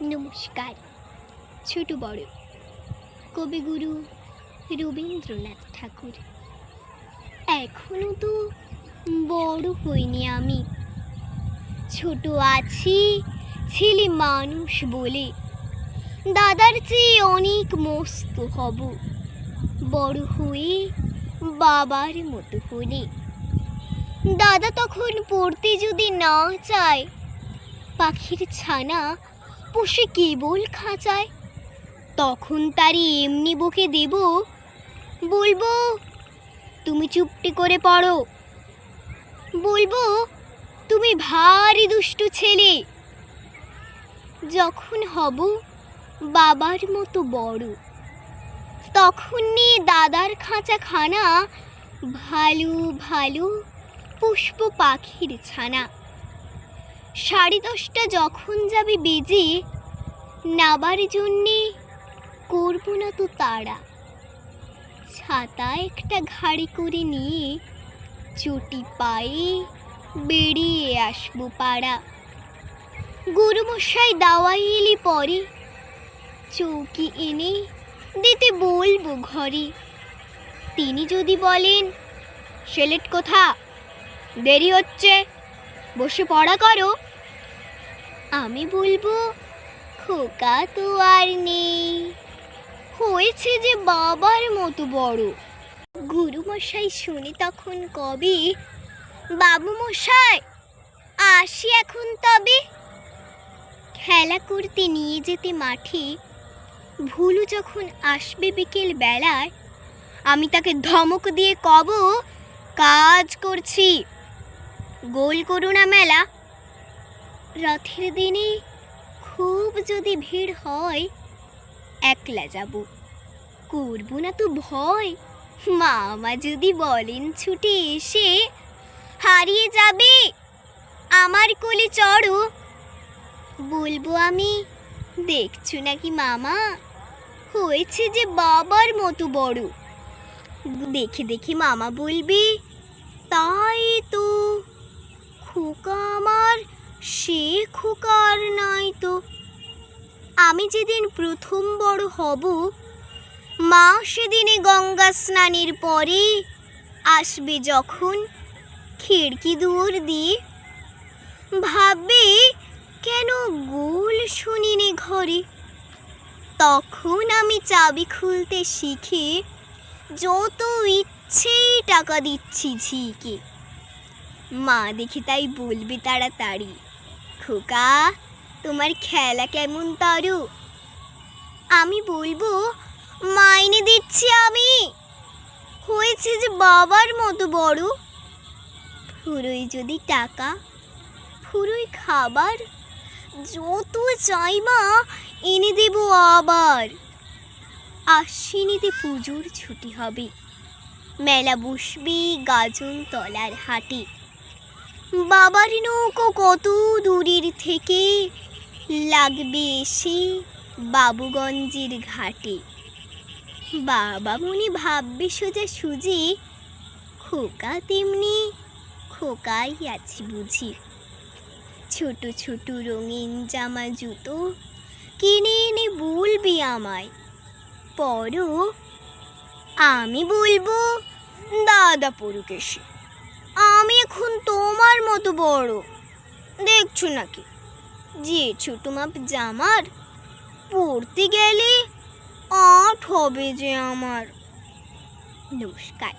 নমস্কার। ছোট বড় কবিগুরু রবীন্দ্রনাথ ঠাকুর। এখনো তো বড় হইনি আমি, ছোট আছি ছেলে মানুষ বলে। দাদার চেয়ে অনেক মস্ত হব বড় হয়ে বাবার মতো হলে। দাদা তখন পড়তে যদি না চায়, পাখির ছানা পুষে কেবল খাঁচায়, তখন তারই এমনি বকে দেব, বলবো তুমি চুপটি করে পড়ো, বলবো তুমি ভারী দুষ্টু ছেলে। যখন হব বাবার মতো বড়, তখন নিয়ে দাদার খাঁচাখানা ভালো ভালো পুষ্প পাখির ছানা। 10:30 যখন যাবে বেজে, নাবার জন্যে করবো না তো তাড়া। ছাতা একটা ঘাড়ি করে নিয়ে চটি পায়ে বেরিয়ে আসবো পাড়া। গুরুমশাই দাওয়াই এলে পরে চৌকি এনে দিতে বলবো ঘরে। তিনি যদি বলেন, সেলেট কোথা, দেরি হচ্ছে, বসে পড়া করো, আমি বলবো খোকা তো আর নেই, হয়েছে যে বাবার মতো বড়। গুরুমশাই শুনে তখন কবে, বাবু মশাই আসি এখন তবে। খেলা করতে নিয়ে যেতে মাঠে ভুলু যখন আসবে বিকেল বেলায়, আমি তাকে ধমক দিয়ে কব, কাজ করছি, গোল করু না মেলা। রথের দিনে খুব যদি ভিড় হয়, একলা যাব, করব না তো ভয়। মামা যদি বলেন ছুটে এসে, হারিয়ে যাবে আমার কোলে চড়ো, বলবো আমি, দেখছো নাকি মামা, হয়েছে যে বাবার মতো বড়। দেখে দেখে মামা বলবে, তাই তো, খোকা আমার সে খোকার নাই তো। আমি যেদিন প্রথম বড় হব, মা সেদিনে গঙ্গা স্নানের পরে আসবে যখন খিড়কি দুয়ার দিয়ে, ভাববে কেন গোল শুনিনি ঘরে। তখন আমি চাবি খুলতে শিখে যত ইচ্ছেই টাকা দিচ্ছি ঝিকে। মা দেখে তাই বলবে তাড়াতাড়ি, খোকা তোমার খেলা কেমন তরু। আমি বলবো, মাইনে দিচ্ছি আমি, হয়েছে যে বাবার মতো বড়। ফুরোই যদি টাকা, ফুরোই খাবার, যত চাই মা এনে দেব আবার। আশ্বিনীতে পুজোর ছুটি হবে, মেলা বসবে গাজন তলার হাটে। বাবার নৌকো কত দূরের থেকে লাগবে এসে বাবুগঞ্জের ঘাটে। বাবা মনে ভাববে সোজা সুজি, খোকা তেমনি খোকাই আছে বুঝি। ছোট ছোট রঙিন জামা জুতো কিনে এনে বলবি আমায়, পরো। আমি বলবো, দাদা পড়ুক এসে, আমি এখন তোমার মতো বড়, দেখছো নাকি যে ছোট মাপ জামার, পড়তে গেলে আট হবে যে আমার। নমস্কার।